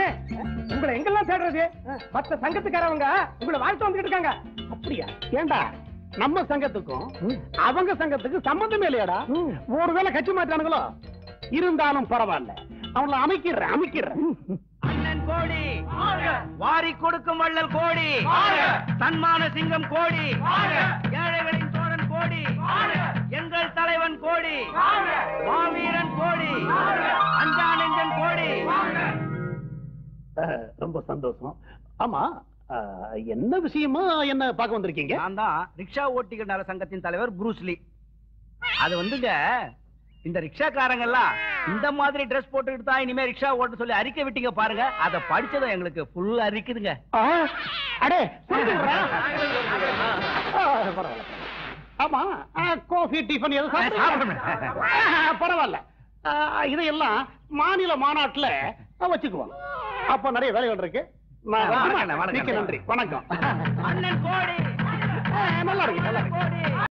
அண்ணே உங்களை எங்கெல்லாம் தேடுறது? மற்ற சங்கத்துக்காரவங்க உங்களை வாழ்த்து வந்துட்டு இருக்காங்க. அப்படியா? ஏண்டா நம்ம சங்கத்துக்கும் அவங்க சங்கத்துக்கு சம்பந்தமே இல்லையாடா? ஒருவேளை கட்சி மாற்றானுங்களோ? இருந்தாலும் பரவாயில்ல, அவங்கள அமைக்கிறேன். அண்ணன் கோடி, வாரி கொடுக்கும் வள்ளல் கோடி, சன்மான சிங்கம் கோடி, ஏழைகளின் தோழன் கோடி, எங்கள் தலைவன் கோடி, மாவீரன் கோடி, அஞ்சா நெஞ்சன் கோடி. ரொம்ப சந்தோஷம். ஆமா, என்ன விஷயமா என்ன பார்க்க வந்திருக்கீங்க? நான் தான் ரிக்ஷா ஓட்டிகள் நல சங்கத்தின் தலைவர் புரூஸ்லி. அது வந்துங்க, இந்த ரிக்ஷாக்காரங்க எல்லாம் இந்த மாதிரி ட்ரெஸ் போட்டுக்கிட்டு தான் இனிமே ரிக்ஷா ஓட்ட சொல்லி அறிக்கை விட்டீங்க பாருங்க. அதை படிச்சதும் எங்களுக்கு ஃபுல் அறிக்குதுங்க. அடே ஆமா, காஃபி டிஃபன் எதுவும் பரவாயில்ல. இதையெல்லாம் மாநில மாநாட்டுல வச்சுக்குவோம். அப்ப நிறைய வேலைகள் இருக்கு. நன்றி, வணக்கம். அண்ணன் கோடி நல்லா இருக்கு.